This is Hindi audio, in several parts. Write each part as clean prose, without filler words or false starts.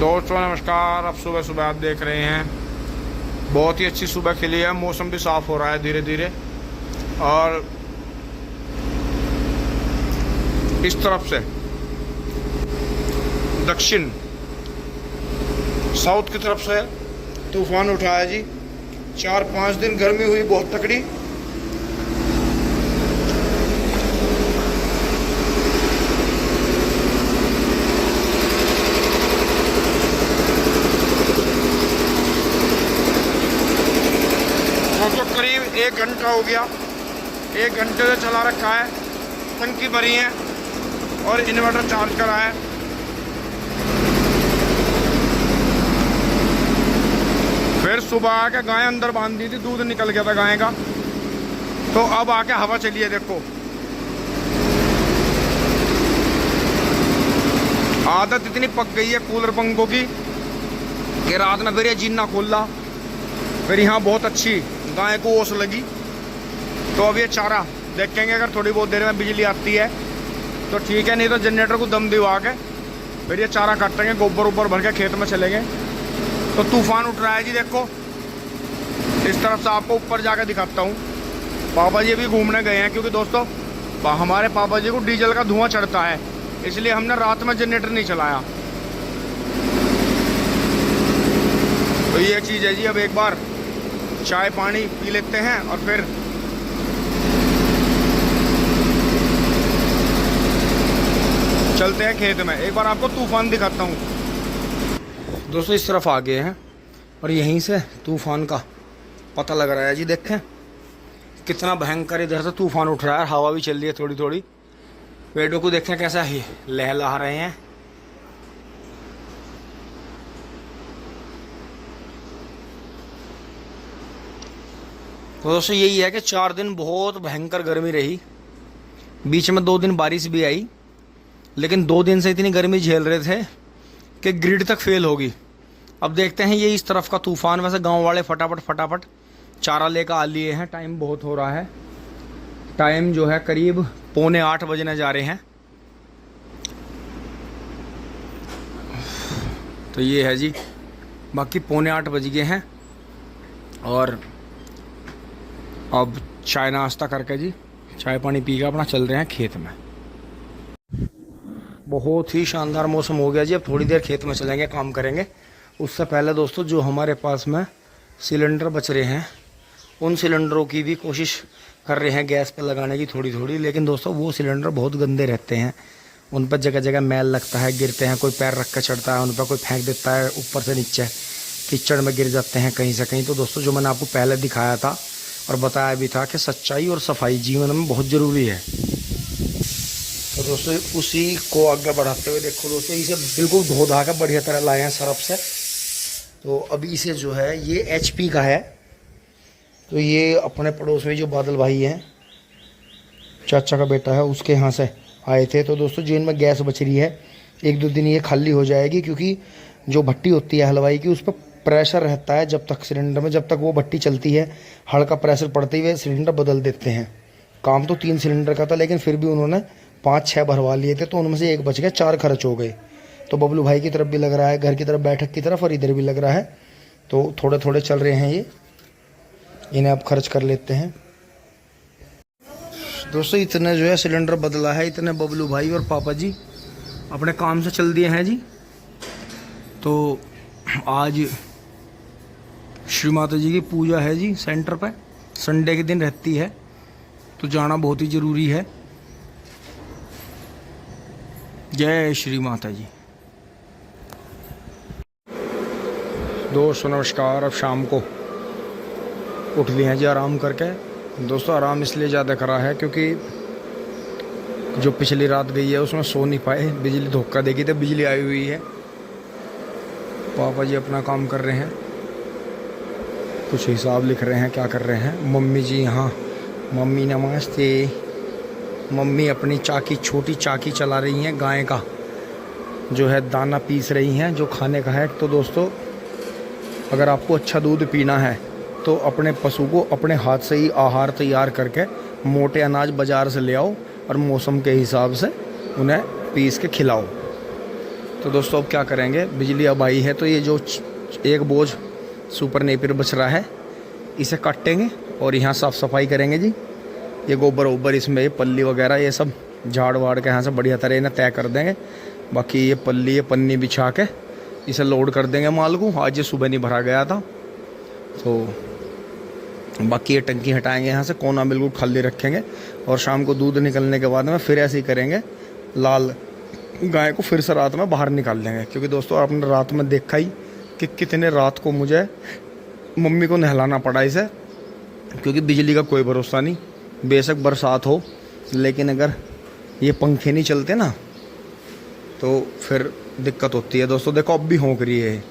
दोस्तों नमस्कार। अब सुबह सुबह आप देख रहे हैं बहुत ही अच्छी सुबह खिली है। मौसम भी साफ़ हो रहा है धीरे धीरे। और इस तरफ से दक्षिण साउथ की तरफ से तूफान उठा है जी। 4-5 दिन गर्मी हुई बहुत तकड़ी। तो करीब 1 घंटा हो गया, 1 घंटे से चला रखा है। टंकी भरी है और इन्वर्टर चार्ज करा है। फिर सुबह आके गाय अंदर बांध दी थी, दूध निकल गया था गाय का। तो अब आके हवा चली है, देखो। आदत इतनी पक गई है कूलर पंखों की कि रात में फिर ये जीना खोला। फिर यहाँ बहुत अच्छी गाय को ओस लगी। तो अब ये चारा देखेंगे, अगर थोड़ी बहुत देर में बिजली आती है तो ठीक है, नहीं तो जनरेटर को दम दिवा के फिर ये चारा काटेंगे, गोबर ऊपर भर के खेत में चलेंगे। तो तूफान उठ रहा है जी, देखो। इस तरफ से आपको ऊपर जाकर दिखाता हूँ। पापा जी भी घूमने गए हैं, क्योंकि दोस्तों हमारे पापा जी को डीजल का धुआं चढ़ता है, इसलिए हमने रात में जनरेटर नहीं चलाया। तो ये चीज़ है जी। अब एक बार चाय पानी पी लेते हैं और फिर चलते हैं खेत में। एक बार आपको तूफान दिखाता हूँ। दोस्तों इस तरफ आ गए हैं और यहीं से तूफान का पता लग रहा है जी। देखें कितना भयंकर इधर से तूफान उठ रहा है। हवा भी चल रही है थोड़ी थोड़ी। पेड़ों को देखें कैसा ही लहला रहे हैं। तो दोस्तों यही है कि 4 दिन बहुत भयंकर गर्मी रही। बीच में 2 दिन बारिश भी आई, लेकिन 2 दिन से इतनी गर्मी झेल रहे थे कि ग्रिड तक फेल होगी। अब देखते हैं ये इस तरफ का तूफान। वैसे गांव वाले फटाफट चारा लेकर आ लिए हैं। टाइम बहुत हो रहा है। टाइम जो है करीब 7:45 बजने जा रहे हैं। तो ये है जी, बाकी 7:45 बज गए हैं। और अब चाय नाश्ता करके जी, चाय पानी पी के अपना चल रहे हैं खेत में। बहुत ही शानदार मौसम हो गया जी। अब थोड़ी देर खेत में चलेंगे, काम करेंगे। उससे पहले दोस्तों जो हमारे पास में सिलेंडर बच रहे हैं, उन सिलेंडरों की भी कोशिश कर रहे हैं गैस पे लगाने की थोड़ी थोड़ी। लेकिन दोस्तों वो सिलेंडर बहुत गंदे रहते हैं। उन पर जगह जगह मैल लगता है, गिरते हैं। कोई पैर रख कर चढ़ता है उन पर, कोई फेंक देता है ऊपर से नीचे, कीचड़ में गिर जाते हैं कहीं से कहीं। तो दोस्तों जो मैंने आपको पहले दिखाया था और बताया भी था कि सच्चाई और सफाई जीवन में बहुत ज़रूरी है। तो दोस्तों उसी को आगे बढ़ाते हुए देखो दोस्तों, इसे बिल्कुल धो धा के बढ़िया तरह लाए हैं सरफ से। तो अभी इसे जो है ये HP का है। तो ये अपने पड़ोस में जो बादल भाई हैं, चाचा का बेटा है, उसके यहाँ से आए थे। तो दोस्तों जो इनमें गैस बच रही है, 1-2 दिन ये खाली हो जाएगी, क्योंकि जो भट्टी होती है हलवाई की, उस पर प्रेशर रहता है। जब तक सिलेंडर में, जब तक वो भट्टी चलती है, हल्का प्रेशर पड़ते ही वे सिलेंडर बदल देते हैं। काम तो 3 सिलेंडर का था, लेकिन फिर भी उन्होंने 5-6 भरवा लिए थे। तो उनमें से 1 बच गया, 4 खर्च हो गए। तो बबलू भाई की तरफ भी लग रहा है, घर की तरफ, बैठक की तरफ, और इधर भी लग रहा है। तो थोड़े थोड़े चल रहे हैं ये, इन्हें अब खर्च कर लेते हैं। दोस्तों इतने जो है सिलेंडर बदला है, इतने बबलू भाई और पापा जी अपने काम से चल दिए हैं जी। तो आज श्री माता जी की पूजा है जी सेंटर पर। संडे के दिन रहती है, तो जाना बहुत ही ज़रूरी है। जय श्री माता जी। दोस्तों नमस्कार। अब शाम को उठ लिए हैं जी आराम करके। दोस्तों आराम इसलिए ज़्यादा करा है क्योंकि जो पिछली रात गई है उसमें सो नहीं पाए। बिजली धोखा देगी तो बिजली आई हुई है। पापा जी अपना काम कर रहे हैं, कुछ हिसाब लिख रहे हैं, क्या कर रहे हैं। मम्मी जी यहाँ, मम्मी नमस्ते। मम्मी अपनी चाकी, छोटी चाकी चला रही हैं, गाय का जो है दाना पीस रही हैं, जो खाने का है। तो दोस्तों अगर आपको अच्छा दूध पीना है तो अपने पशु को अपने हाथ से ही आहार तैयार करके मोटे अनाज बाज़ार से ले आओ और मौसम के हिसाब से उन्हें पीस के खिलाओ। तो दोस्तों अब क्या करेंगे, बिजली अब आई है तो ये जो एक बोझ सुपर नेपियर बच रहा है इसे काटेंगे और यहाँ साफ़ सफाई करेंगे जी। ये गोबर वोबर इसमें पल्ली वगैरह ये सब झाड़ वाड़ के यहाँ से बढ़िया तरह इन्हें तय कर देंगे। बाकी ये पल्ली ये पन्नी बिछा के इसे लोड कर देंगे माल को। आज ये सुबह नहीं भरा गया था तो बाकी ये टंकी हटाएंगे यहाँ से, कोना बिल्कुल खाली रखेंगे और शाम को दूध निकलने के बाद में फिर ऐसे ही करेंगे, लाल गाय को फिर से रात में बाहर निकाल देंगे। क्योंकि दोस्तों आपने रात में देखा ही कि कितने रात को मुझे मम्मी को नहलाना पड़ा इसे, क्योंकि बिजली का कोई भरोसा नहीं। बेशक बरसात हो लेकिन अगर ये पंखे नहीं चलते ना तो फिर दिक्कत होती है। दोस्तों देखो अब भी होंक रही है,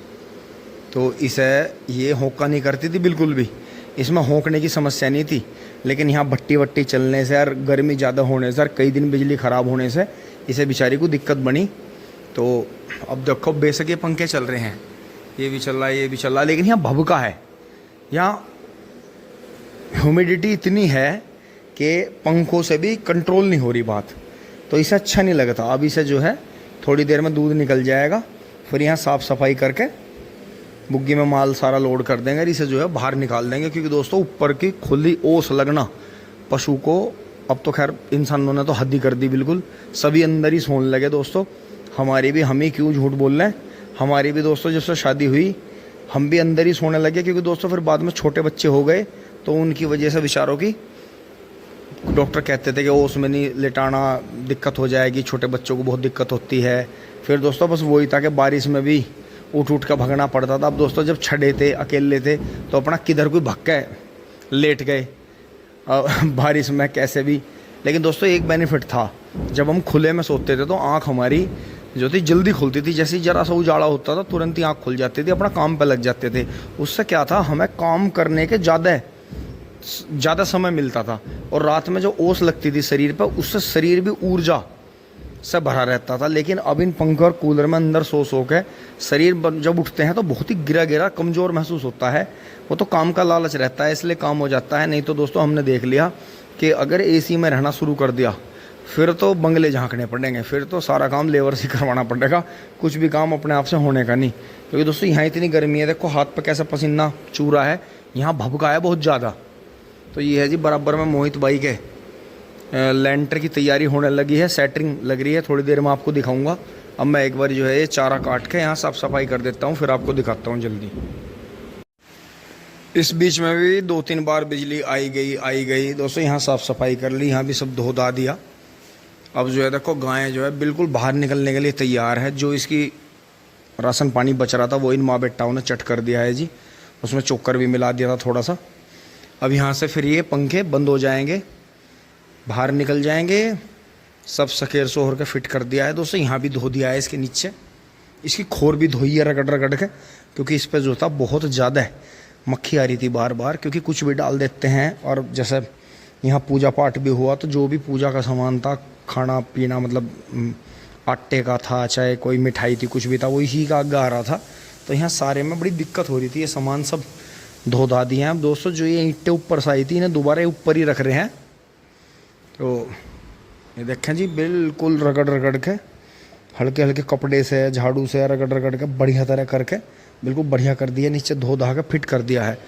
तो इसे ये होंका नहीं करती थी बिल्कुल भी, इसमें होंकने की समस्या नहीं थी। लेकिन यहाँ भट्टी वट्टी चलने से और गर्मी ज़्यादा होने से और कई दिन बिजली ख़राब होने से इसे बेचारी को दिक्कत बनी। तो अब देखो बेशक ये पंखे चल रहे हैं, ये भी चल रहा है ये भी चल रहा है, लेकिन यहाँ भभका है, यहाँ ह्यूमिडिटी इतनी है कि पंखों से भी कंट्रोल नहीं हो रही बात, तो इसे अच्छा नहीं लगता। अब इसे जो है थोड़ी देर में दूध निकल जाएगा, फिर यहाँ साफ़ सफाई करके बुग्गी में माल सारा लोड कर देंगे, इसे जो है बाहर निकाल देंगे। क्योंकि दोस्तों ऊपर की खुली ओस लगना पशु को, अब तो खैर इंसानों ने तो हद ही कर दी बिल्कुल, सभी अंदर ही सोने लगे दोस्तों। हमारी भी, हम ही क्यों झूठ बोल रहे हैं, हमारी भी दोस्तों जब से शादी हुई हम भी अंदर ही सोने लगे। क्योंकि दोस्तों फिर बाद में छोटे बच्चे हो गए तो उनकी वजह से बेचारों की, डॉक्टर कहते थे कि ओस में नहीं लेटाना, दिक्कत हो जाएगी, छोटे बच्चों को बहुत दिक्कत होती है। फिर दोस्तों बस वही था कि बारिश में भी उठ उठ कर भगना पड़ता था। अब दोस्तों जब छड़े थे, अकेले थे, तो अपना किधर कोई भग के लेट गए बारिश में कैसे भी। लेकिन दोस्तों एक बेनिफिट था, जब हम खुले में सोते थे तो आँख हमारी जो थी जल्दी खुलती थी। जैसे ही जरा सा उजाला होता था तुरंत ही आँख खुल जाती थी, अपना काम पे लग जाते थे। उससे क्या था, हमें काम करने के ज़्यादा समय मिलता था। और रात में जो ओस लगती थी शरीर पर, उससे शरीर भी ऊर्जा से भरा रहता था। लेकिन अब इन पंखे और कूलर में अंदर सो के शरीर जब उठते हैं तो बहुत ही गिरा गिरा कमज़ोर महसूस होता है। वो तो काम का लालच रहता है इसलिए काम हो जाता है। नहीं तो दोस्तों हमने देख लिया कि अगर एसी में रहना शुरू कर दिया फिर तो बंगले झांकने पड़ेंगे, फिर तो सारा काम लेबर से करवाना पड़ेगा, कुछ भी काम अपने आप से होने का नहीं। क्योंकि दोस्तों यहाँ इतनी गर्मी है, देखो हाथ पर कैसा पसीना चू रहा है, यहाँ भभका है बहुत ज़्यादा। तो ये है जी बराबर में मोहित भाई के लेंटर की तैयारी होने लगी है, सेटरिंग लग रही है, थोड़ी देर में आपको दिखाऊंगा। अब मैं एक बार जो है ये चारा काट के यहाँ साफ़ सफाई कर देता हूँ, फिर आपको दिखाता हूँ जल्दी। इस बीच में भी 2-3 बार बिजली आई गई दोस्तों। यहाँ साफ़ सफाई कर ली, यहाँ भी सब धो धा दिया। अब जो है देखो गाय जो है बिल्कुल बाहर निकलने के लिए तैयार है। जो इसकी राशन पानी बच रहा था वो इन माँ बेटाओं ने चट कर दिया है जी, उसमें चोकर भी मिला दिया था थोड़ा सा। अब यहाँ से फिर ये पंखे बंद हो जाएंगे, बाहर निकल जाएंगे। सब सकेर सोहर के फिट कर दिया है दोस्तों। यहाँ भी धो दिया है इसके नीचे, इसकी खोर भी धोई है रगड़ रगड़ के, क्योंकि इस पर जो था बहुत ज़्यादा मक्खी आ रही थी बार बार। क्योंकि कुछ भी डाल देते हैं, और जैसे यहाँ पूजा पाठ भी हुआ तो जो भी पूजा का सामान था, खाना पीना मतलब आटे का था, चाहे कोई मिठाई थी, कुछ भी था, वो इसी का आग आ रहा था। तो यहाँ सारे में बड़ी दिक्कत हो रही थी। ये सामान सब धो धा दिए हैं। अब दोस्तों जो ये ईंटें ऊपर से आई थी इन्हें दोबारा ऊपर ही रख रहे हैं। तो ये देखें जी बिल्कुल रगड़ रगड़ के, हल्के हल्के कपड़े से, झाड़ू से रगड़ रगड़ के बढ़िया तरह करके बिल्कुल बढ़िया कर दिया, नीचे धो धा के फिट कर दिया है।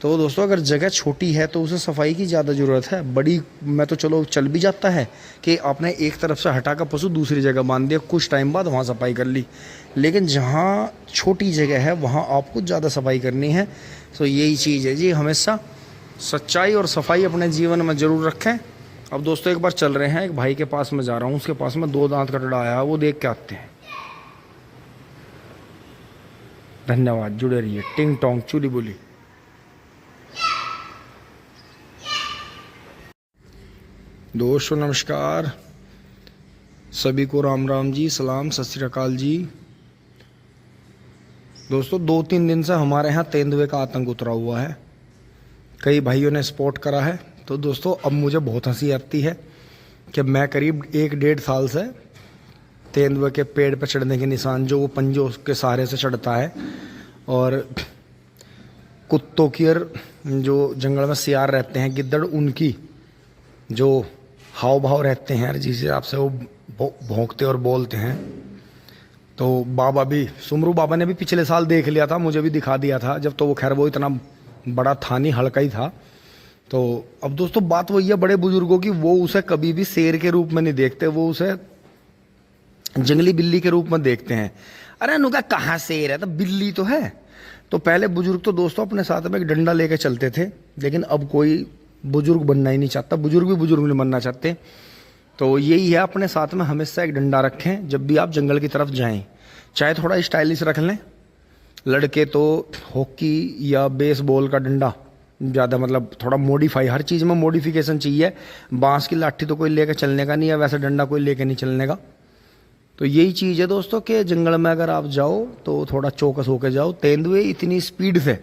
तो दोस्तों अगर जगह छोटी है तो उसे सफाई की ज़्यादा ज़रूरत है। बड़ी में तो चलो चल भी जाता है कि आपने एक तरफ से हटा कर पशु दूसरी जगह बांध दिया, कुछ टाइम बाद वहाँ सफाई कर ली। लेकिन जहाँ छोटी जगह है वहाँ आपको ज़्यादा सफाई करनी है। तो यही चीज़ है जी, हमेशा सच्चाई और सफाई अपने जीवन में ज़रूर रखें। अब दोस्तों एक बार चल रहे हैं, एक भाई के पास में जा रहा हूँ, उसके पास में 2 दांत का टड़ा आया है, वो देख के आते हैं। धन्यवाद, जुड़े रहिए। टिंग टोंग चूली बोली। दोस्तों नमस्कार, सभी को राम राम जी, सलाम, सत श्री अकाल जी। दोस्तों 2-3 दिन से हमारे यहाँ तेंदुए का आतंक उतरा हुआ है, कई भाइयों ने स्पॉट करा है। तो दोस्तों अब मुझे बहुत हंसी आती है कि मैं करीब 1-1.5 साल से तेंदुए के पेड़ पर चढ़ने के निशान, जो वो पंजों के सहारे से चढ़ता है, और कुत्तों की और जो जंगल में सियार रहते हैं, गिद्दड़, उनकी जो हाव भाव रहते हैं, जिस हिसाब से वो भौंकते और बोलते हैं, तो बाबा भी, सुमरू बाबा ने भी पिछले साल देख लिया था, मुझे भी दिखा दिया था जब, तो वो खैर वो इतना बड़ा था नहीं, हल्का ही था। तो अब दोस्तों बात वही है बड़े बुजुर्गों की, वो उसे कभी भी शेर के रूप में नहीं देखते, वो उसे जंगली बिल्ली के रूप में देखते हैं। अरे अनुका कहाँ शेर है, तो बिल्ली तो है। तो पहले बुजुर्ग तो दोस्तों अपने साथ में एक डंडा लेके चलते थे, लेकिन अब कोई बुजुर्ग बनना ही नहीं चाहता, बुजुर्ग भी बुजुर्ग नहीं बनना चाहते। तो यही है, अपने साथ में हमेशा एक डंडा रखें जब भी आप जंगल की तरफ जाएं। चाहे थोड़ा स्टाइलिश रख लें, लड़के तो हॉकी या बेसबॉल का डंडा ज़्यादा, मतलब थोड़ा मॉडिफाई, हर चीज़ में मॉडिफिकेशन चाहिए। बांस की लाठी तो कोई लेकर चलने का नहीं है, वैसे डंडा कोई लेकर नहीं चलने का। तो यही चीज़ है दोस्तों कि जंगल में अगर आप जाओ तो थोड़ा चौकस होकर जाओ। तेंदुए इतनी स्पीड से,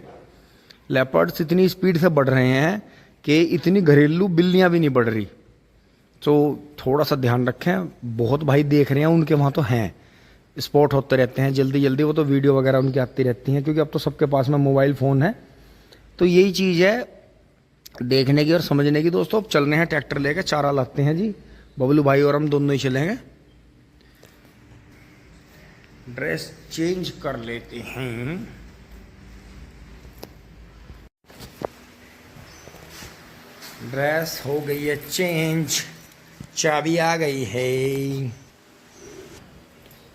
लेपर्ड्स इतनी स्पीड से बढ़ रहे हैं कि इतनी घरेलू बिल्लियाँ भी नहीं बढ़ रही। तो थोड़ा सा ध्यान रखें, बहुत भाई देख रहे हैं, उनके वहाँ तो हैं, स्पॉट होते रहते हैं जल्दी जल्दी, वो तो वीडियो वगैरह उनकी आती रहती हैं, क्योंकि अब तो सबके पास में मोबाइल फ़ोन है। तो यही चीज़ है देखने की और समझने की दोस्तों। अब चल रहे हैं ट्रैक्टर लेके, चारा लाते हैं जी, बबलू भाई और हम दोनों ही चलेंगे। ड्रेस चेंज कर लेते हैं। ड्रेस हो गई है चेंज, चाबी आ गई है।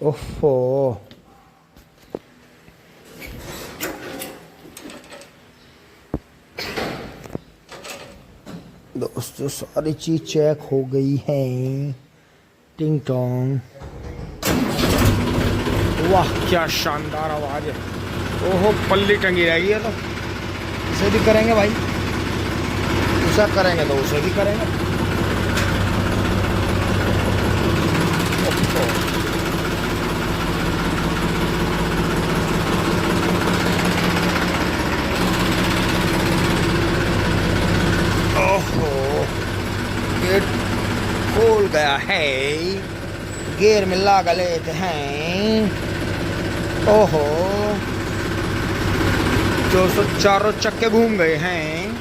ओहो, दोस्तों सारी चीज चेक हो गई है। टिंग टोंग, वाह क्या शानदार आवाज है। ओहो, पल्ली टंगी रहेगी है, तो इसे भी करेंगे भाई, उसे करेंगे तो उसे भी करेंगे। ओहो, गेट खोल गया है, गियर में लगा लेते हैं। ओहो, 204 चक्के घूम गए हैं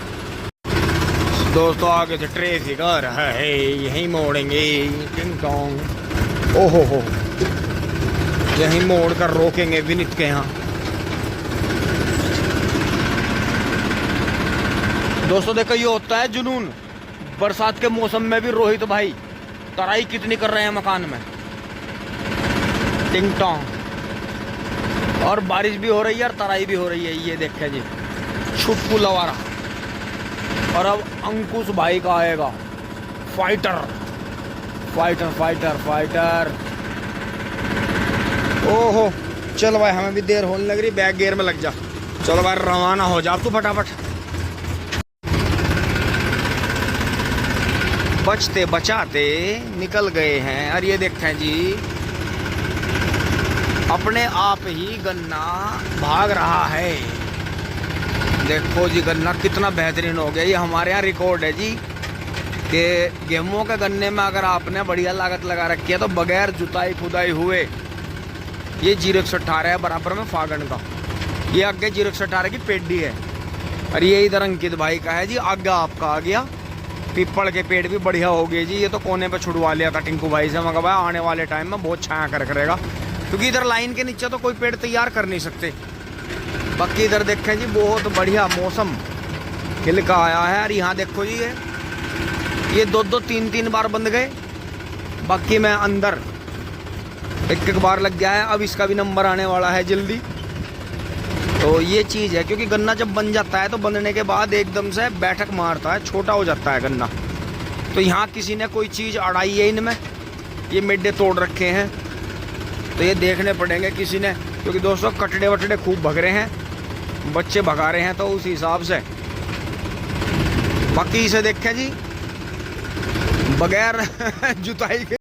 दोस्तों। आगे से ट्रेसी घर है, यहीं मोड़ेंगे। टिंग टोंग, ओहो हो, यहीं मोड़ कर रोकेंगे विनीत के यहाँ। दोस्तों देखो, ये होता है जुनून। बरसात के मौसम में भी रोहित भाई तराई कितनी कर रहे हैं मकान में। टिंग टोंग, और बारिश भी हो रही है और तराई भी हो रही है, ये देखे जी, छुटकू लवारा। और अब अंकुश भाई का आएगा फाइटर, फाइटर फाइटर फाइटर। ओहो, चल भाई, हमें भी देर होने लग रही, बैक गियर में लग जा। चलो भाई रवाना हो जा तू फटाफट। बचते बचाते निकल गए हैं। और ये देखें जी, अपने आप ही गन्ना भाग रहा है। देखो जी, गन्ना कितना बेहतरीन हो गया। ये हमारे यहाँ रिकॉर्ड है जी कि गेहूं के गन्ने में अगर आपने बढ़िया लागत लगा रखी है तो बगैर जुताई खुदाई हुए ये 0-118 है बराबर में फागण का। ये आगे 0-118 की पेडी है। और ये इधर अंकित भाई का है जी, आगे आपका आ गया। पीपल के पेड़ भी बढ़िया हो गए जी। ये तो कोने पे छुड़वा लिया था टिंकू भाई से, मगर भाई आने वाले टाइम में बहुत छाया कर करेगा, क्योंकि इधर लाइन के नीचे तो कोई पेड़ तैयार कर नहीं सकते। बाकी इधर देखें जी, बहुत बढ़िया मौसम खिल का आया है। और यहाँ देखो जी, ये 2-2 3-3 बार बंद गए, बाकी मैं अंदर 1-1 बार लग गया है। अब इसका भी नंबर आने वाला है जल्दी। तो ये चीज़ है, क्योंकि गन्ना जब बन जाता है तो बनने के बाद एकदम से बैठक मारता है, छोटा हो जाता है गन्ना। तो यहाँ किसी ने कोई चीज़ अड़ाई है इनमें, ये मिड्डे तोड़ रखे हैं, तो ये देखने पड़ेंगे किसी ने, क्योंकि दोस्तों कटड़े वटड़े खूब भग रहे हैं, बच्चे भगा रहे हैं, तो उस हिसाब से। बाकी इसे देखें जी, बगैर जुताई के